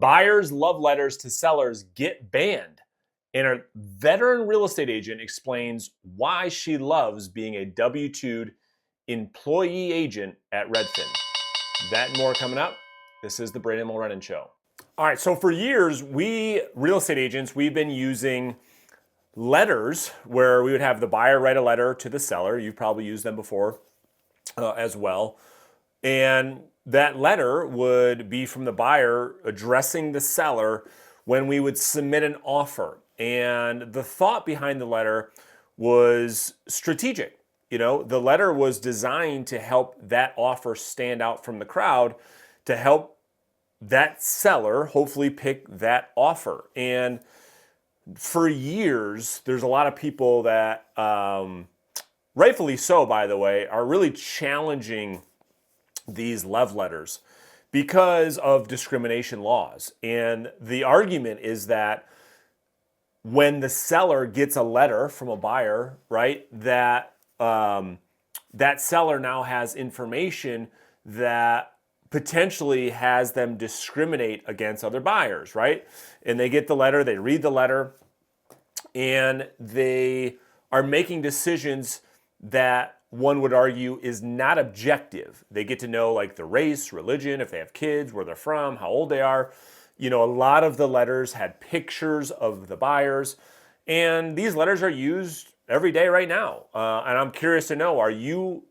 Buyers' love letters to sellers get banned. And a veteran real estate agent explains why she loves being a W-2'd employee agent at Redfin. That and more coming up. This is the Brandon Mulrenin Show. All right, so for years, we real estate agents, we've been using letters where we would have the buyer write a letter to the seller. You've probably used them before as well. And that letter would be from the buyer addressing the seller when we would submit an offer. And the thought behind the letter was strategic. You know, the letter was designed to help that offer stand out from the crowd, to help that seller hopefully pick that offer. And for years, there's a lot of people that, rightfully so, by the way, are really challenging these love letters because of discrimination laws. And the argument is that when the seller gets a letter from a buyer, right, that that seller now has information that potentially has them discriminate against other buyers, right? And they get the letter, they read the letter, and they are making decisions that one would argue is not objective. They get to know like the race, religion, if they have kids, where they're from, how old they are. You know, a lot of the letters had pictures of the buyers, and these letters are used every day right now. And I'm curious to know, are you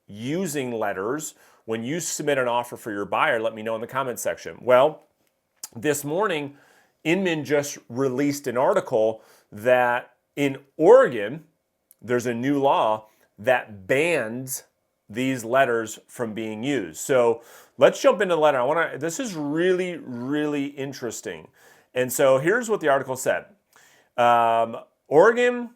using letters when you submit an offer for your buyer? Let me know in the comments section. Well, this morning, Inman just released an article that in Oregon, there's a new law that bans these letters from being used. So let's jump into the letter. This is really, really interesting. And so here's what the article said. Oregon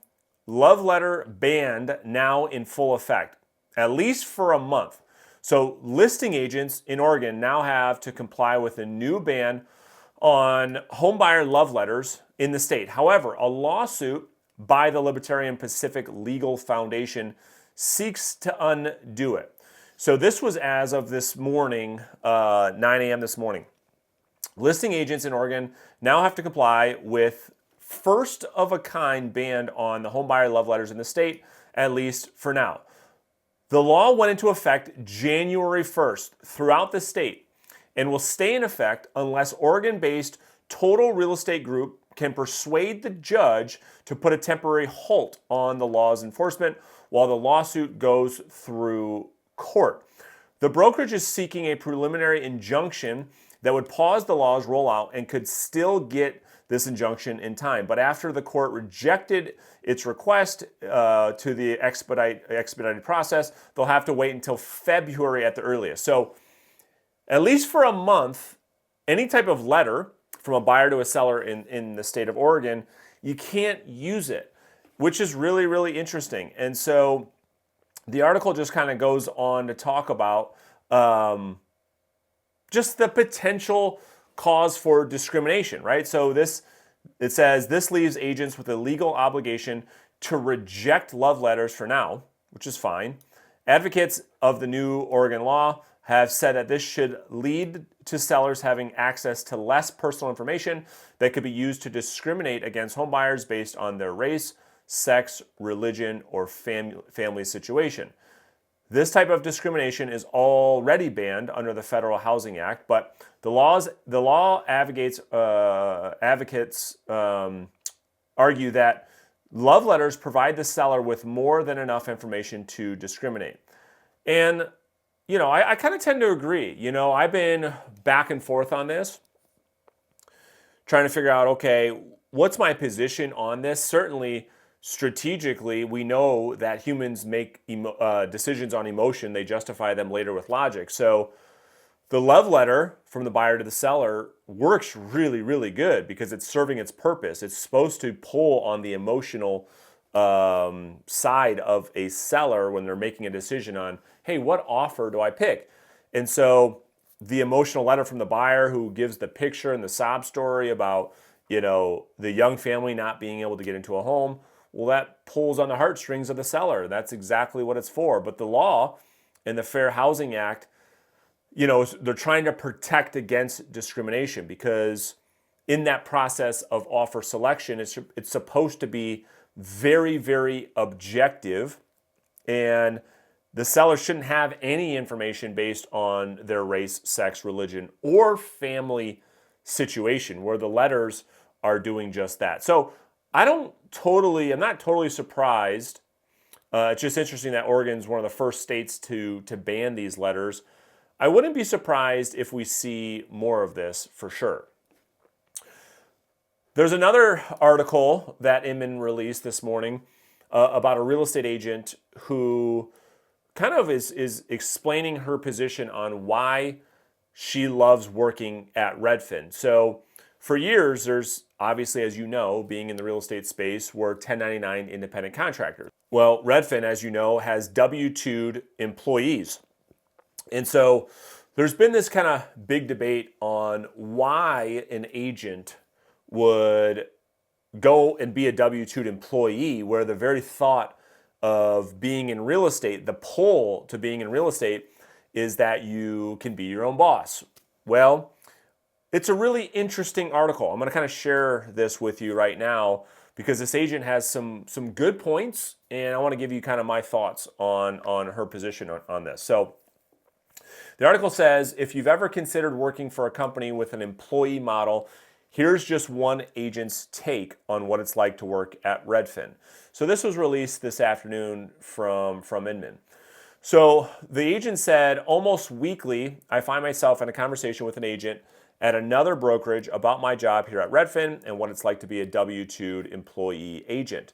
love letter banned now in full effect, at least for a month. So listing agents in Oregon now have to comply with a new ban on homebuyer love letters in the state. However, a lawsuit by the Libertarian Pacific Legal Foundation seeks to undo it. So this was as of this morning, 9 a.m. this morning. Listing agents in Oregon now have to comply with first of a kind ban on the homebuyer love letters in the state, at least for now. The law went into effect January 1st throughout the state and will stay in effect unless Oregon-based Total Real Estate Group can persuade the judge to put a temporary halt on the law's enforcement while the lawsuit goes through court. The brokerage is seeking a preliminary injunction that would pause the law's rollout and could still get this injunction in time. But after the court rejected its request to the expedited process, they'll have to wait until February at the earliest. So at least for a month, any type of letter from a buyer to a seller in the state of Oregon, you can't use it, which is really, really interesting. And so the article just kind of goes on to talk about just the potential cause for discrimination, right? So it says this leaves agents with a legal obligation to reject love letters for now, which is fine. Advocates of the new Oregon law have said that this should lead to sellers having access to less personal information that could be used to discriminate against homebuyers based on their race, sex, religion, or family situation. This type of discrimination is already banned under the Federal Housing Act, but the law advocates argue that love letters provide the seller with more than enough information to discriminate. And you know, I kind of tend to agree. You know, I've been back and forth on this, trying to figure out, okay, what's my position on this? Certainly, strategically, we know that humans make decisions on emotion. They justify them later with logic. So the love letter from the buyer to the seller works really, really good because it's serving its purpose. It's supposed to pull on the emotional side of a seller when they're making a decision on, hey, what offer do I pick? And so the emotional letter from the buyer who gives the picture and the sob story about, you know, the young family not being able to get into a home, well, that pulls on the heartstrings of the seller. That's exactly what it's for. But the law and the Fair Housing Act they're trying to protect against discrimination, because in that process of offer selection, it's supposed to be very, very objective, and the seller shouldn't have any information based on their race, sex, religion, or family situation, where the letters are doing just that. So I'm not totally surprised. It's just interesting that Oregon's one of the first states to ban these letters. I wouldn't be surprised if we see more of this, for sure. There's another article that Inman released this morning about a real estate agent who kind of is explaining her position on why she loves working at Redfin. So for years, there's obviously, as you know, being in the real estate space, we're 1099 independent contractors. Well, Redfin, as you know, has W-2'd employees. And so there's been this kind of big debate on why an agent would go and be a W-2'd employee, where the very thought of being in real estate, the pull to being in real estate, is that you can be your own boss. Well, it's a really interesting article. I'm going to kind of share this with you right now, because this agent has some good points, and I want to give you kind of my thoughts on her position on this. So the article says, if you've ever considered working for a company with an employee model, here's just one agent's take on what it's like to work at Redfin. So this was released this afternoon from Inman. So the agent said, almost weekly, I find myself in a conversation with an agent at another brokerage about my job here at Redfin and what it's like to be a W-2'd employee agent.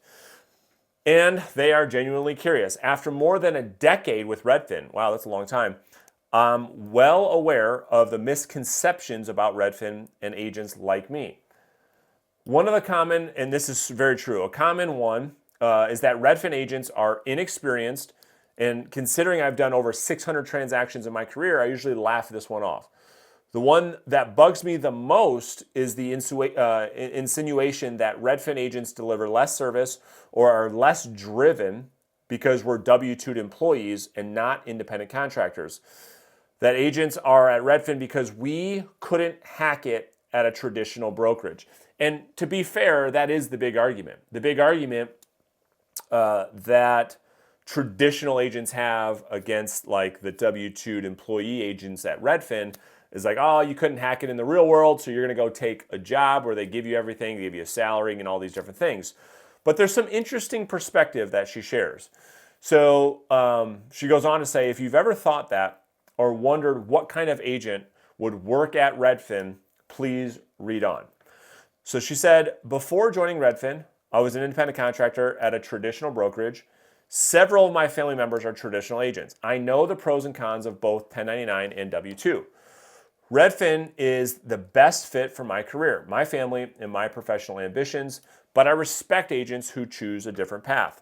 And they are genuinely curious. After more than a decade with Redfin, wow, that's a long time, I'm well aware of the misconceptions about Redfin and agents like me. One of the common, and this is very true, a common one is that Redfin agents are inexperienced, and considering I've done over 600 transactions in my career, I usually laugh this one off. The one that bugs me the most is the insinuation that Redfin agents deliver less service or are less driven because we're W-2'd employees and not independent contractors. That agents are at Redfin because we couldn't hack it at a traditional brokerage. And to be fair, that is the big argument. The big argument that traditional agents have against like the W-2'd employee agents at Redfin is like, oh, you couldn't hack it in the real world, so you're going to go take a job where they give you everything, they give you a salary and all these different things. But there's some interesting perspective that she shares. So she goes on to say, if you've ever thought that or wondered what kind of agent would work at Redfin, please read on. So she said, before joining Redfin, I was an independent contractor at a traditional brokerage. Several of my family members are traditional agents. I know the pros and cons of both 1099 and W-2. Redfin is the best fit for my career, my family, and my professional ambitions, but I respect agents who choose a different path.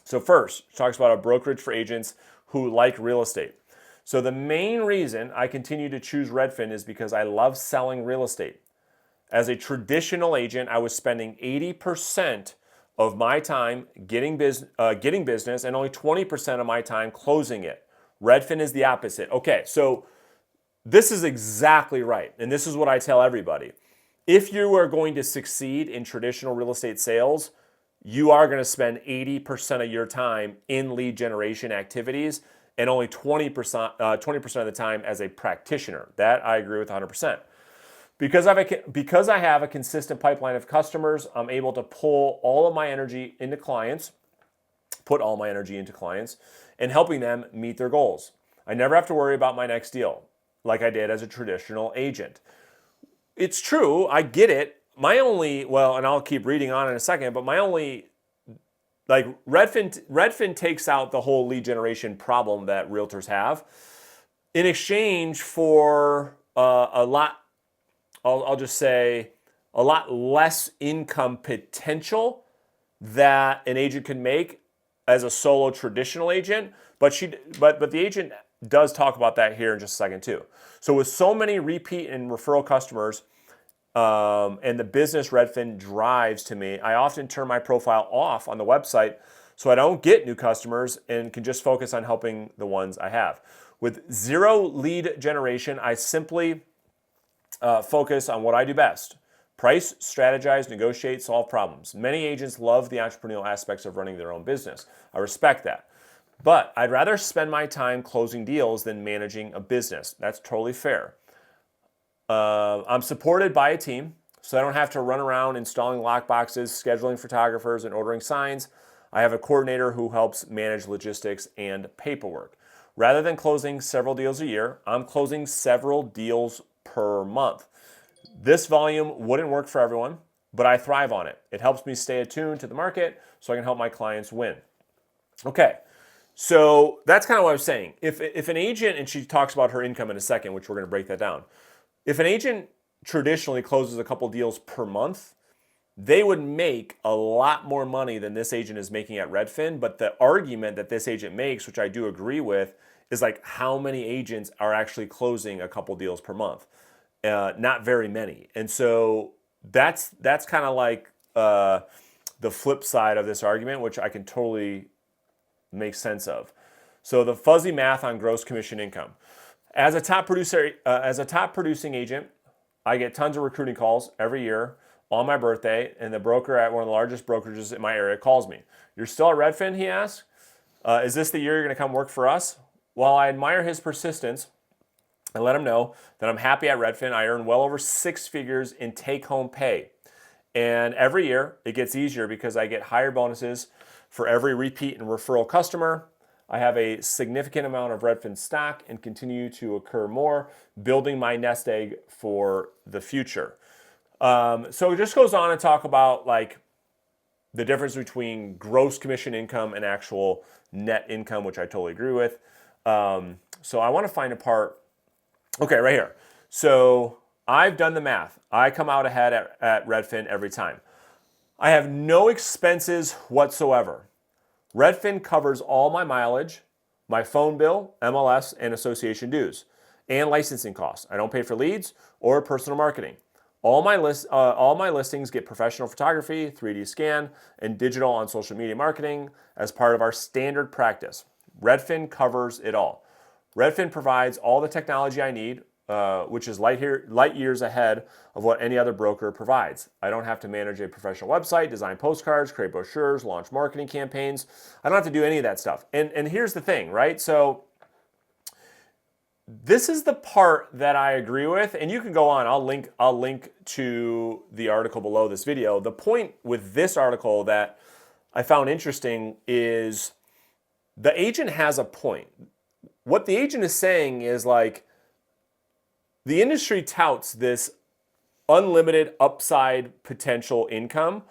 So first, she talks about a brokerage for agents who like real estate. So the main reason I continue to choose Redfin is because I love selling real estate. As a traditional agent, I was spending 80% of my time getting business and only 20% of my time closing it. Redfin is the opposite. Okay, so this is exactly right, and this is what I tell everybody. If you are going to succeed in traditional real estate sales, you are going to spend 80% of your time in lead generation activities and only 20% of the time as a practitioner. That I agree with 100%. Because I have a consistent pipeline of customers, I'm able to put all my energy into clients, and helping them meet their goals. I never have to worry about my next deal like I did as a traditional agent. It's true, I get it. And I'll keep reading on in a second, but Redfin takes out the whole lead generation problem that realtors have in exchange for I'll just say a lot less income potential that an agent can make as a solo traditional agent. But the agent does talk about that here in just a second too. So with so many repeat and referral customers and the business Redfin drives to me, I often turn my profile off on the website so I don't get new customers and can just focus on helping the ones I have. With zero lead generation, I simply focus on what I do best. Price, strategize, negotiate, solve problems. Many agents love the entrepreneurial aspects of running their own business. I respect that. But I'd rather spend my time closing deals than managing a business. That's totally fair. I'm supported by a team, so I don't have to run around installing lockboxes, scheduling photographers, and ordering signs. I have a coordinator who helps manage logistics and paperwork. Rather than closing several deals a year, I'm closing several deals per month. This volume wouldn't work for everyone, but I thrive on it. It helps me stay attuned to the market so I can help my clients win. Okay, so that's kind of what I was saying. If an agent, and she talks about her income in a second, which we're going to break that down. If an agent traditionally closes a couple deals per month, they would make a lot more money than this agent is making at Redfin. But the argument that this agent makes, which I do agree with, is like how many agents are actually closing a couple deals per month? Not very many. And so that's kind of like the flip side of this argument, which I can totally make sense of. So the fuzzy math on gross commission income. As a top producing agent, I get tons of recruiting calls every year on my birthday, and the broker at one of the largest brokerages in my area calls me. "You're still at Redfin?" he asks. "Is this the year you're going to come work for us?" While I admire his persistence, I let him know that I'm happy at Redfin. I earn well over 6 figures in take-home pay. And every year, it gets easier because I get higher bonuses for every repeat and referral customer. I have a significant amount of Redfin stock and continue to occur more, building my nest egg for the future. So it just goes on to talk about like the difference between gross commission income and actual net income, which I totally agree with. So I want to find a part. Okay, right here. So I've done the math. I come out ahead at Redfin every time. I have no expenses whatsoever. Redfin covers all my mileage, my phone bill, MLS, and association dues, and licensing costs. I don't pay for leads or personal marketing. All my listings get professional photography, 3D scan, and digital on social media marketing as part of our standard practice. Redfin covers it all. Redfin provides all the technology I need, which is light years ahead of what any other broker provides. I don't have to manage a professional website, design postcards, create brochures, launch marketing campaigns. I don't have to do any of that stuff. And here's the thing, right? So this is the part that I agree with, and you can go on. I'll link to the article below this video. The point with this article that I found interesting is the agent has a point. What the agent is saying is like, the industry touts this unlimited upside potential income,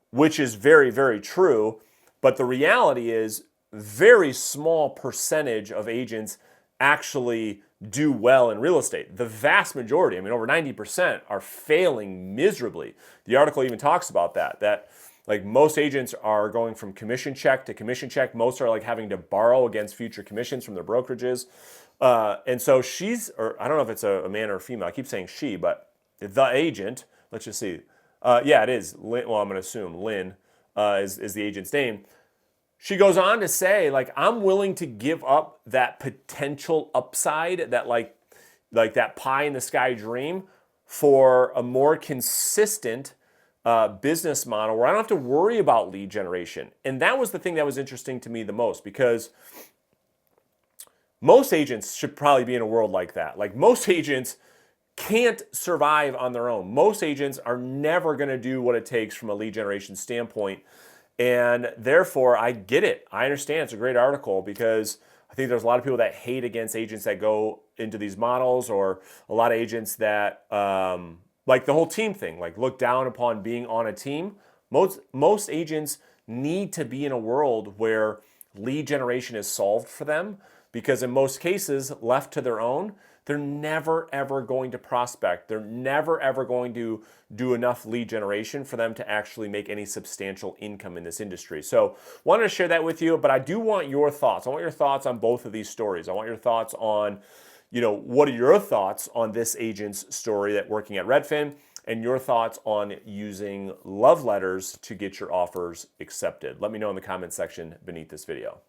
which is very, very true. But the reality is very small percentage of agents actually do well in real estate. The vast majority, I mean, over 90% are failing miserably. The article even talks about that like most agents are going from commission check to commission check. Most are like having to borrow against future commissions from their brokerages. And so or I don't know if it's a man or a female. I keep saying she, but the agent, let's just see. Yeah, it is. Lynn, well, I'm going to assume Lynn is the agent's name. She goes on to say, like, I'm willing to give up that potential upside, that like that pie in the sky dream for a more consistent business model where I don't have to worry about lead generation. And that was the thing that was interesting to me the most, because most agents should probably be in a world like that. Like most agents can't survive on their own. Most agents are never going to do what it takes from a lead generation standpoint. And therefore, I get it. I understand it's a great article, because I think there's a lot of people that hate against agents that go into these models, or a lot of agents that, like the whole team thing, like look down upon being on a team. Most agents need to be in a world where lead generation is solved for them, because in most cases, left to their own, they're never ever going to prospect. They're never ever going to do enough lead generation for them to actually make any substantial income in this industry. So wanted to share that with you, but I do want your thoughts. I want your thoughts on both of these stories. I want your thoughts on, what are your thoughts on this agent's story that working at Redfin, and your thoughts on using love letters to get your offers accepted. Let me know in the comment section beneath this video.